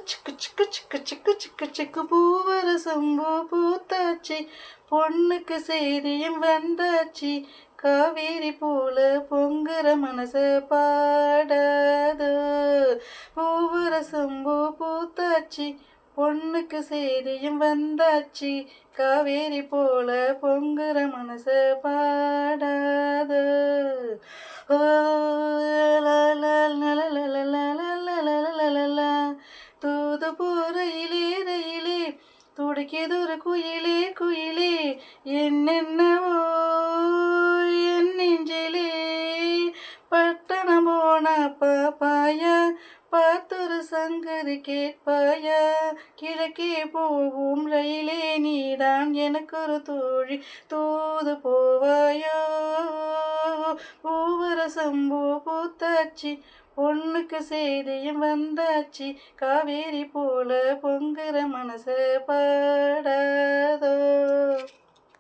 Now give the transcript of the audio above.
சிக்கு சிக்கு சிக்கு சிக்கு சிக்கு சிக்கு பூவரசம் பூ பூத்தாச்சி பொண்ணுக்கு செய்தியும் வந்தாச்சி காவேரி போல பொங்குற மனச பாடாதோ பூவரசம் பூ பூத்தாச்சி பொண்ணுக்கு செய்தியும் வந்தாச்சி காவேரி போல பொங்குற மனச பாடாதோ ஓ லா லா லா லா லா லா லா லா லா லா லா லா தூது போறையிலே ரயிலே துடிக்கிது ஒரு குயிலே குயிலே என்னென்னவோ என் நெஞ்சிலே பட்டணம் போன பாப்பாயா பார்த்தொரு சங்கதி கேட்பாயா கிழக்கே போகும் ரயிலே நீதான் எனக்கு ஒரு தோழி தூது போவாயோ பூவரசம் பூ பூத்தாச்சி பொண்ணுக்கு செய்தியும் வந்தாச்சி காவேரி போல பொங்குற மனச பாடா